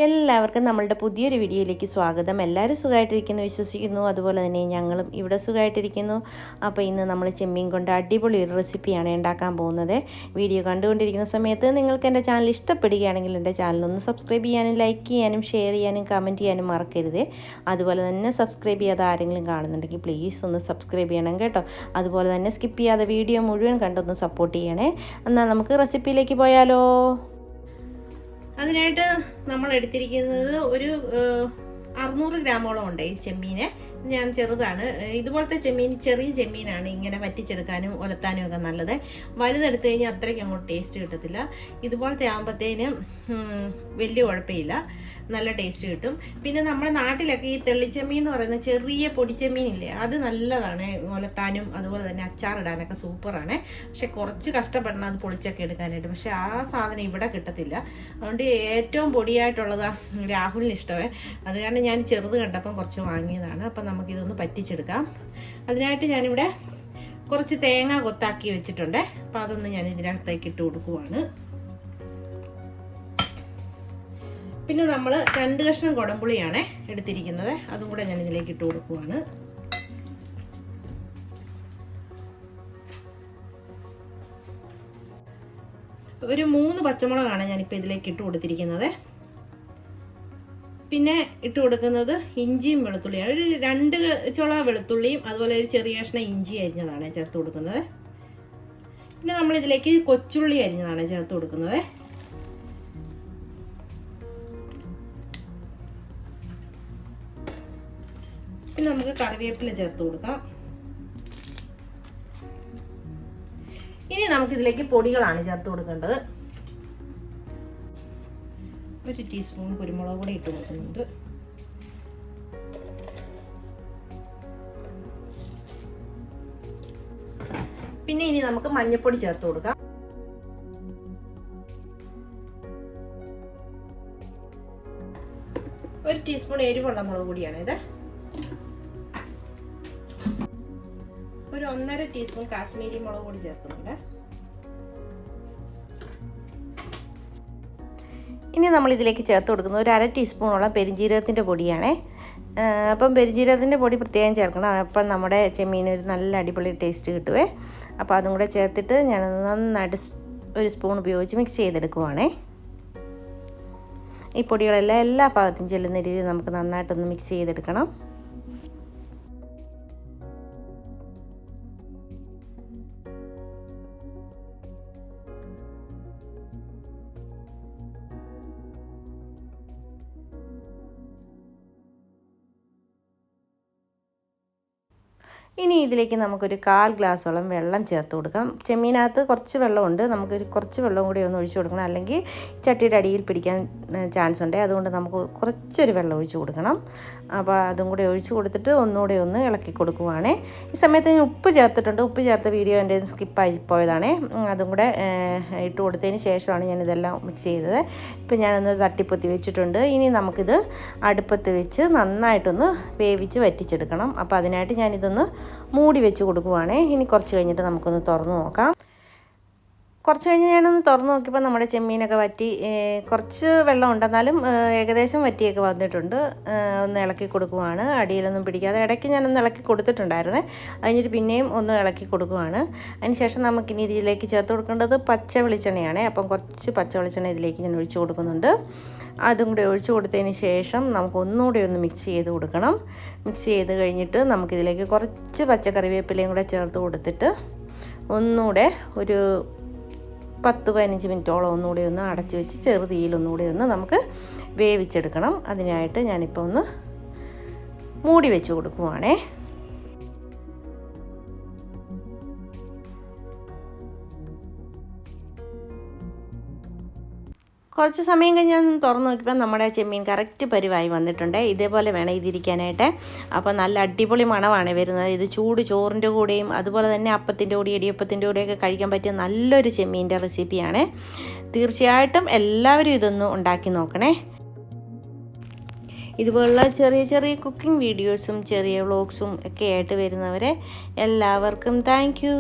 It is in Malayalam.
എല്ലാവർക്കും നമ്മളുടെ പുതിയൊരു വീഡിയോയിലേക്ക് സ്വാഗതം. എല്ലാവരും സുഖമായിട്ടിരിക്കുന്നു വിശ്വസിക്കുന്നു. അതുപോലെ തന്നെ ഞങ്ങളും ഇവിടെ സുഖമായിട്ടിരിക്കുന്നു. അപ്പോൾ ഇന്ന് നമ്മൾ ചെമ്മീൻ കൊണ്ട് അടിപൊളി ഒരു റെസിപ്പിയാണ് ഉണ്ടാക്കാൻ പോകുന്നത്. വീഡിയോ കണ്ടുകൊണ്ടിരിക്കുന്ന സമയത്ത് നിങ്ങൾക്ക് എൻ്റെ ചാനൽ ഇഷ്ടപ്പെടുകയാണെങ്കിൽ എൻ്റെ ചാനലൊന്ന് സബ്സ്ക്രൈബ് ചെയ്യാനും ലൈക്ക് ചെയ്യാനും ഷെയർ ചെയ്യാനും കമൻറ്റ് ചെയ്യാനും മറക്കരുത്. അതുപോലെ തന്നെ സബ്സ്ക്രൈബ് ചെയ്യാതെ ആരെങ്കിലും കാണുന്നുണ്ടെങ്കിൽ പ്ലീസ് ഒന്ന് സബ്സ്ക്രൈബ് ചെയ്യണം കേട്ടോ. അതുപോലെ തന്നെ സ്കിപ്പ് ചെയ്യാതെ വീഡിയോ മുഴുവൻ കണ്ടൊന്ന് സപ്പോർട്ട് ചെയ്യണേ. എന്നാൽ നമുക്ക് റെസിപ്പിയിലേക്ക് പോയാലോ. അതിനായിട്ട് നമ്മൾ എടുത്തിരിക്കുന്നത് ഒരു 600 ഗ്രാമോളം ഉണ്ട് ഈ ചെമ്മീന്. ഞാൻ ചെറുതാണ്. ഇതുപോലത്തെ ചെമ്മീൻ ചെറിയ ചെമ്മീനാണ് ഇങ്ങനെ വറ്റിച്ചെടുക്കാനും ഉലത്താനും ഒക്കെ നല്ലത്. വലുതെടുത്തു കഴിഞ്ഞാൽ അത്രയ്ക്ക് അങ്ങോട്ട് ടേസ്റ്റ് കിട്ടത്തില്ല. ഇതുപോലത്തെ ആകുമ്പോഴത്തേനും വലിയ കുഴപ്പമില്ല, നല്ല ടേസ്റ്റ് കിട്ടും. പിന്നെ നമ്മുടെ നാട്ടിലൊക്കെ ഈ തെള്ളിച്ചെമ്മീൻ എന്ന് പറയുന്ന ചെറിയ പൊടിച്ചെമ്മീനില്ലേ, അത് നല്ലതാണ് ഉലത്താനും അതുപോലെ തന്നെ അച്ചാറിടാനൊക്കെ സൂപ്പറാണ്. പക്ഷെ കുറച്ച് കഷ്ടപ്പെടണം അത് പൊളിച്ചൊക്കെ എടുക്കാനായിട്ട്. പക്ഷെ ആ സാധനം ഇവിടെ കിട്ടത്തില്ല. അതുകൊണ്ട് ഏറ്റവും പൊടിയായിട്ടുള്ളതാണ് രാഹുലിന് ഇഷ്ടമേ. അത് കാരണം ഞാൻ ചെറുത് കണ്ടപ്പം കുറച്ച് വാങ്ങിയതാണ്. അപ്പം നമുക്കിതൊന്ന് പറ്റിച്ചെടുക്കാം. അതിനായിട്ട് ഞാനിവിടെ കുറച്ച് തേങ്ങ കൊത്താക്കി വെച്ചിട്ടുണ്ട്. അപ്പം അതൊന്ന് ഞാൻ ഇതിനകത്തേക്ക് ഇട്ട് കൊടുക്കുവാണ്. പിന്നെ നമ്മൾ 2 കഷ്ണം കുടംപുളിയാണ് എടുത്തിരിക്കുന്നത്. അതും കൂടെ ഞാൻ ഇതിലേക്ക് ഇട്ട് കൊടുക്കുവാണ്. ഒരു 3 പച്ചമുളകാണ് ഞാനിപ്പോൾ ഇതിലേക്ക് ഇട്ട് കൊടുത്തിരിക്കുന്നത്. പിന്നെ ഇട്ട് കൊടുക്കുന്നത് ഇഞ്ചിയും വെളുത്തുള്ളിയാണ്. ഒരു 2 ചുള വെളുത്തുള്ളിയും അതുപോലെ ഒരു ചെറിയ കഷ്ണം ഇഞ്ചി അരിഞ്ഞതാണ് ചേർത്ത് കൊടുക്കുന്നത്. പിന്നെ നമ്മൾ ഇതിലേക്ക് കൊച്ചുള്ളി അരിഞ്ഞതാണ് ചേർത്ത് കൊടുക്കുന്നത്. പിന്നെ നമുക്ക് കറിവേപ്പില ചേർത്ത് കൊടുക്കാം. ഇനി നമുക്കിതിലേക്ക് പൊടികളാണ് ചേർത്ത് കൊടുക്കേണ്ടത്. 1 ടീസ്പൂൺ കുരുമുളക് പൊടി ഇട്ട് കൊടുക്കുന്നുണ്ട്. പിന്നെ ഇനി നമുക്ക് മഞ്ഞൾപ്പൊടി ചേർത്ത് കൊടുക്കാം. ഒരു ടീസ്പൂൺ എരിവുള്ള മുളക് പൊടിയാണ് ഇത്. ഒരു 1.5 ടീസ്പൂൺ കാശ്മീരി മുളക് പൊടി ചേർക്കുന്നുണ്ട്. ഇനി നമ്മൾ ഇതിലേക്ക് ചേർത്ത് കൊടുക്കുന്നത് ഒരു 1/2 ടീസ്പൂണോളം പെരിഞ്ജീരകത്തിൻ്റെ പൊടിയാണേ. അപ്പം പെരിഞ്ജീരകത്തിൻ്റെ പൊടി പ്രത്യേകം ചേർക്കണം. അപ്പം നമ്മുടെ ചെമ്മീന് ഒരു നല്ല അടിപൊളി ടേസ്റ്റ് കിട്ടുവേ. അപ്പോൾ അതും കൂടെ ചേർത്തിട്ട് ഞാനത് നന്നായിട്ട് ഒരു സ്പൂൺ ഉപയോഗിച്ച് മിക്സ് ചെയ്തെടുക്കുവാണേ. ഈ പൊടികളെല്ലാം എല്ലാ ഭാഗത്തും ചെല്ലുന്ന രീതിയിൽ നമുക്ക് നന്നായിട്ടൊന്ന് മിക്സ് ചെയ്തെടുക്കണം. ഇനി ഇതിലേക്ക് നമുക്കൊരു 1/4 ഗ്ലാസ്സോളം വെള്ളം ചേർത്ത് കൊടുക്കാം. ചെമ്മീനകത്ത് കുറച്ച് വെള്ളമുണ്ട്, നമുക്കൊരു കുറച്ച് വെള്ളം കൂടി ഒന്ന് ഒഴിച്ചു കൊടുക്കണം. അല്ലെങ്കിൽ ചട്ടിയുടെ അടിയിൽ പിടിക്കാൻ ചാൻസ് ഉണ്ട്. അതുകൊണ്ട് നമുക്ക് കുറച്ചൊരു വെള്ളം ഒഴിച്ചു കൊടുക്കണം. അപ്പോൾ അതും കൂടി ഒഴിച്ചു കൊടുത്തിട്ട് ഒന്നുകൂടെ ഒന്ന് ഇളക്കി കൊടുക്കുവാണേ. ഈ സമയത്ത് ഞാൻ ഉപ്പ് ചേർത്തിട്ടുണ്ട്. ഉപ്പ് ചേർത്ത വീഡിയോ എൻ്റെ സ്കിപ്പായി പോയതാണേ. അതും കൂടെ ഇട്ട് കൊടുത്തതിന് ശേഷമാണ് ഞാനിതെല്ലാം മിക്സ് ചെയ്തത്. ഇപ്പം ഞാനൊന്ന് തട്ടിപ്പൊത്തി വെച്ചിട്ടുണ്ട്. ഇനി നമുക്കിത് അടുപ്പത്ത് വെച്ച് നന്നായിട്ടൊന്ന് വേവിച്ച് വറ്റിച്ചെടുക്കണം. അപ്പോൾ അതിനായിട്ട് ഞാനിതൊന്ന് മൂടി വെച്ച് കൊടുക്കുവാണേ. ഇനി കുറച്ച് കഴിഞ്ഞിട്ട് നമുക്കൊന്ന് തുറന്ന് നോക്കാം. കുറച്ച് കഴിഞ്ഞ് ഞാനൊന്ന് തുറന്ന് നോക്കിയപ്പോൾ നമ്മുടെ ചെമ്മീനൊക്കെ വറ്റി കുറച്ച് വെള്ളം ഉണ്ടെന്നാലും ഏകദേശം വറ്റിയൊക്കെ വന്നിട്ടുണ്ട്. ഒന്ന് ഇളക്കി കൊടുക്കുവാണ്, അടിയിലൊന്നും പിടിക്കാതെ. ഇടയ്ക്ക് ഞാനൊന്ന് ഇളക്കി കൊടുത്തിട്ടുണ്ടായിരുന്നേ. കഴിഞ്ഞിട്ട് പിന്നെയും ഒന്ന് ഇളക്കി കൊടുക്കുവാണ്. അതിനുശേഷം നമുക്കിനി ഇതിലേക്ക് ചേർത്ത് കൊടുക്കേണ്ടത് പച്ച വെളിച്ചെണ്ണയാണ്. അപ്പം കുറച്ച് പച്ച വെളിച്ചെണ്ണ ഇതിലേക്ക് ഞാൻ ഒഴിച്ച് കൊടുക്കുന്നുണ്ട്. അതും കൂടി ഒഴിച്ച് കൊടുത്തതിന് ശേഷം നമുക്ക് ഒന്നുകൂടി ഒന്ന് മിക്സ് ചെയ്ത് കൊടുക്കണം. മിക്സ് ചെയ്ത് കഴിഞ്ഞിട്ട് നമുക്കിതിലേക്ക് കുറച്ച് പച്ചക്കറിവേപ്പിലയും കൂടെ ചേർത്ത് കൊടുത്തിട്ട് ഒന്നുകൂടെ ഒരു 10-15 മിനിറ്റോളം ഒന്നുകൂടി ഒന്ന് അടച്ച് വെച്ച് ചെറുതീയിൽ ഒന്നുകൂടി ഒന്ന് നമുക്ക് വേവിച്ചെടുക്കണം. അതിനായിട്ട് ഞാനിപ്പോൾ ഒന്ന് മൂടി വെച്ച് കൊടുക്കുവാണേ. കുറച്ച് സമയം കഴിഞ്ഞ് ഞാൻ തുറന്ന് നോക്കിയപ്പോൾ നമ്മുടെ ചെമ്മീൻ കറക്റ്റ് പരിവായി വന്നിട്ടുണ്ട്. ഇതേപോലെ വേണം ഇതിരിക്കാനായിട്ട്. അപ്പോൾ നല്ല അടിപൊളി മണമാണ് വരുന്നത്. ഇത് ചൂട് ചോറിൻ്റെ കൂടെയും അതുപോലെ തന്നെ അപ്പത്തിൻ്റെ കൂടെ ഇടിയപ്പത്തിൻ്റെ കൂടെയൊക്കെ കഴിക്കാൻ പറ്റിയ നല്ലൊരു ചെമ്മീൻ്റെ റെസിപ്പിയാണ്. തീർച്ചയായിട്ടും എല്ലാവരും ഇതൊന്ന് ഉണ്ടാക്കി നോക്കണേ. ഇതുപോലുള്ള ചെറിയ ചെറിയ കുക്കിംഗ് വീഡിയോസും ചെറിയ വ്ളോഗ്സും ഒക്കെ ആയിട്ട് വരുന്നവരെ എല്ലാവർക്കും താങ്ക് യു.